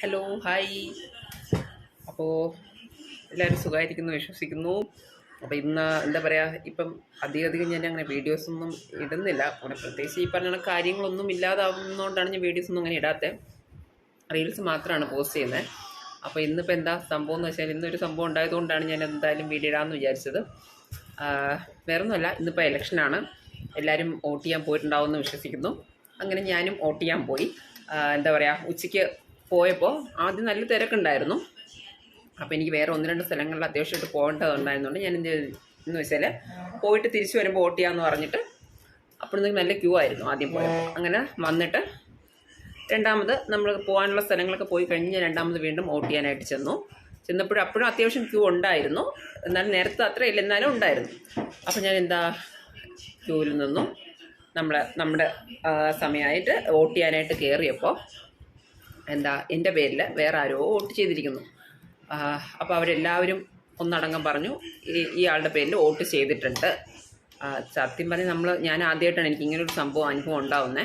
Hello hi. അപ്പോൾ എല്ലാവരും സുഖമായിരിക്കുന്നു വിശ്വസിക്കുന്നു. അപ്പോൾ ഇന്ന് എന്താ പറയുക, ഇപ്പം അധികം ഞാൻ അങ്ങനെ വീഡിയോസൊന്നും ഇടുന്നില്ല. അങ്ങനെ പ്രത്യേകിച്ച് ഈ പറഞ്ഞ കാര്യങ്ങളൊന്നും ഇല്ലാതാവുന്നതുകൊണ്ടാണ് ഞാൻ വീഡിയോസൊന്നും അങ്ങനെ ഇടാത്തത്. റീൽസ് മാത്രമാണ് പോസ്റ്റ് ചെയ്യുന്നത്. അപ്പോൾ ഇന്നിപ്പോൾ എന്താ സംഭവം എന്ന് വെച്ചാൽ, ഇന്നൊരു സംഭവം ഉണ്ടായതുകൊണ്ടാണ് ഞാൻ എന്തായാലും വീഡിയോ ഇടാമെന്ന് വിചാരിച്ചത്. വേറൊന്നുമല്ല, ഇന്നിപ്പോൾ ഇലക്ഷനാണ്. എല്ലാവരും വോട്ട് ചെയ്യാൻ പോയിട്ടുണ്ടാവുമെന്ന് വിശ്വസിക്കുന്നു. അങ്ങനെ ഞാനും വോട്ട് ചെയ്യാൻ പോയി. എന്താ പറയുക, ഉച്ചയ്ക്ക് പോയപ്പോൾ ആദ്യം നല്ല തിരക്കുണ്ടായിരുന്നു. അപ്പോൾ എനിക്ക് വേറെ ഒന്ന് രണ്ട് സ്ഥലങ്ങളിൽ അത്യാവശ്യമായിട്ട് പോകേണ്ടതുണ്ടായിരുന്നുണ്ട്. ഞാൻ എന്ന് വെച്ചാൽ പോയിട്ട് തിരിച്ചു വരുമ്പോൾ വോട്ട് ചെയ്യാമെന്ന് പറഞ്ഞിട്ട് അപ്പോഴത്തേക്ക് നല്ല ക്യൂ ആയിരുന്നു ആദ്യം പോയപ്പോൾ. അങ്ങനെ വന്നിട്ട് രണ്ടാമത് നമ്മൾ പോകാനുള്ള സ്ഥലങ്ങളൊക്കെ പോയി കഴിഞ്ഞ് ഞാൻ രണ്ടാമത് വീണ്ടും വോട്ട് ചെയ്യാനായിട്ട് ചെന്നപ്പോഴും അപ്പോഴും അത്യാവശ്യം ക്യൂ ഉണ്ടായിരുന്നു. എന്നാലും നേരത്തെ അത്രയില്ല, എന്നാലും ഉണ്ടായിരുന്നു. അപ്പോൾ ഞാൻ ക്യൂവിൽ നിന്നും നമ്മുടെ സമയമായിട്ട് വോട്ട് ചെയ്യാനായിട്ട് കയറിയപ്പോൾ എൻ്റെ പേരിൽ വേറെ ആരോ വോട്ട് ചെയ്തിരിക്കുന്നു. അപ്പോൾ അവരെല്ലാവരും ഒന്നടങ്കം പറഞ്ഞു ഈ ആളുടെ പേരിൽ വോട്ട് ചെയ്തിട്ടുണ്ട്. സത്യം പറഞ്ഞാൽ ഞാൻ ആദ്യമായിട്ടാണ് എനിക്ക് ഇങ്ങനൊരു അനുഭവം ഉണ്ടാവുന്നത്.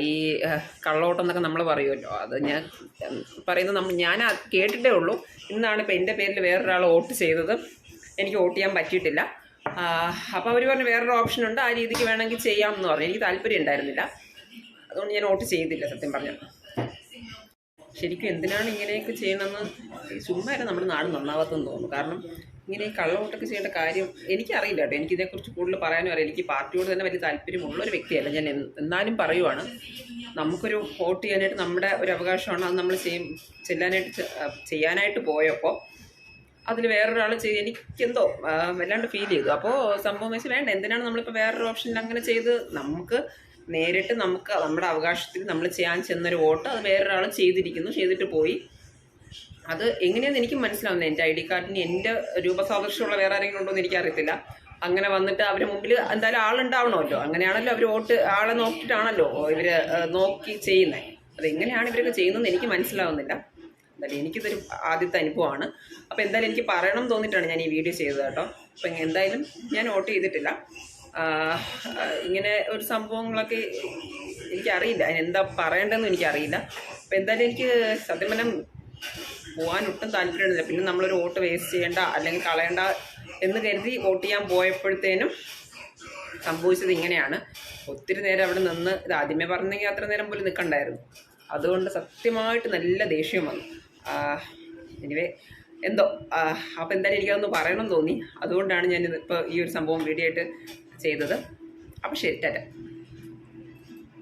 ഈ കള്ളവോട്ടം എന്നൊക്കെ നമ്മൾ പറയുമല്ലോ, അത് ഞാൻ പറയുന്നത് ഞാൻ കേട്ടിട്ടേ ഉള്ളൂ. ഇന്നാണ് ഇപ്പോൾ എൻ്റെ പേരിൽ വേറൊരാൾ വോട്ട് ചെയ്തത്. എനിക്ക് വോട്ട് ചെയ്യാൻ പറ്റിയിട്ടില്ല. അപ്പോൾ അവർ പറഞ്ഞു വേറൊരു ഓപ്ഷൻ ഉണ്ട്, ആ രീതിക്ക് വേണമെങ്കിൽ ചെയ്യാമെന്ന് പറഞ്ഞു. എനിക്ക് താല്പര്യം ഉണ്ടായിരുന്നില്ല, അതുകൊണ്ട് ഞാൻ വോട്ട് ചെയ്തില്ല. സത്യം പറഞ്ഞു ശരിക്കും എന്തിനാണ് ഇങ്ങനെയൊക്കെ ചെയ്യണമെന്ന് ചുമ്മാ നമ്മുടെ നാട് നന്നാവാത്തെന്ന് തോന്നുന്നു. കാരണം ഇങ്ങനെ കള്ളവോട്ടൊക്കെ ചെയ്യേണ്ട കാര്യം എനിക്കറിയില്ല കേട്ടോ. എനിക്കിതേക്കുറിച്ച് കൂടുതൽ പറയാനും അറിയില്ല. എനിക്ക് പാർട്ടിയോട് തന്നെ വലിയ താല്പര്യമുള്ളൊരു വ്യക്തിയല്ല ഞാൻ. എന്നാലും പറയുവാണ്, നമുക്കൊരു വോട്ട് ചെയ്യാനായിട്ട് നമ്മുടെ ഒരു അവകാശമാണ്. അത് നമ്മൾ ചെയ്യാനായിട്ട് പോയപ്പോൾ അതിൽ വേറൊരാൾ എനിക്കെന്തോ വല്ലാണ്ട് ഫീൽ ചെയ്തു. അപ്പോൾ സംഭവം വെച്ച് വേണ്ട, എന്തിനാണ് നമ്മളിപ്പോൾ വേറൊരു ഓപ്ഷനിൽ അങ്ങനെ ചെയ്ത് നേരിട്ട് നമ്മുടെ അവകാശത്തിൽ നമ്മൾ ചെയ്യാൻ ചെന്നൊരു വോട്ട് അത് വേറൊരാൾ ചെയ്തിട്ട് പോയി. അത് എങ്ങനെയാണെന്ന് എനിക്ക് മനസ്സിലാവുന്നത്. എൻ്റെ ID കാർഡിന് എൻ്റെ രൂപസാദൃശ്യമുള്ള വേറെ ആരെങ്കിലും ഉണ്ടോ എന്ന് എനിക്കറിയത്തില്ല. അങ്ങനെ വന്നിട്ട് അവരുടെ മുമ്പിൽ എന്തായാലും ആളുണ്ടാവണമല്ലോ. അങ്ങനെയാണല്ലോ അവർ ആളെ നോക്കിയിട്ടാണല്ലോ ഇവർ നോക്കി ചെയ്യുന്നത്. അതെങ്ങനെയാണ് ഇവരൊക്കെ ചെയ്യുന്നതെന്ന് എനിക്ക് മനസ്സിലാവുന്നില്ല. എന്തായാലും എനിക്കിതൊരു ആദ്യത്തെ അനുഭവമാണ്. അപ്പോൾ എന്തായാലും എനിക്ക് പറയണം തോന്നിയിട്ടാണ് ഞാൻ ഈ വീഡിയോ ചെയ്തത് കേട്ടോ. അപ്പം എന്തായാലും ഞാൻ വോട്ട് ചെയ്തിട്ടില്ല. ഇങ്ങനെ ഒരു സംഭവങ്ങളൊക്കെ എനിക്കറിയില്ല, അതിനെന്താ പറയേണ്ടതെന്ന് എനിക്കറിയില്ല. അപ്പം എന്തായാലും എനിക്ക് സത്യം പറഞ്ഞാൽ പോകാൻ ഒട്ടും താല്പര്യമില്ല. പിന്നെ നമ്മളൊരു വോട്ട് വേസ്റ്റ് ചെയ്യേണ്ട അല്ലെങ്കിൽ കളയണ്ട എന്ന് കരുതി വോട്ട് ചെയ്യാൻ പോയപ്പോഴത്തേനും സംഭവിച്ചത് ഇങ്ങനെയാണ്. ഒത്തിരി നേരം അവിടെ നിന്ന് ഇത് ആദ്യമേ പറഞ്ഞെങ്കിൽ അത്ര നേരം പോലും നിൽക്കണ്ടായിരുന്നു. അതുകൊണ്ട് സത്യമായിട്ട് നല്ല ദേഷ്യം വന്നു. എനിവേ എന്തോ അപ്പോൾ എന്തായാലും എനിക്കതൊന്ന് പറയണം തോന്നി. അതുകൊണ്ടാണ് ഞാനിപ്പോൾ ഈ ഒരു സംഭവം വീഡിയോ ആയിട്ട് ചെയ്തത്. അപ്പോൾ ശരി, ടാറ്റ.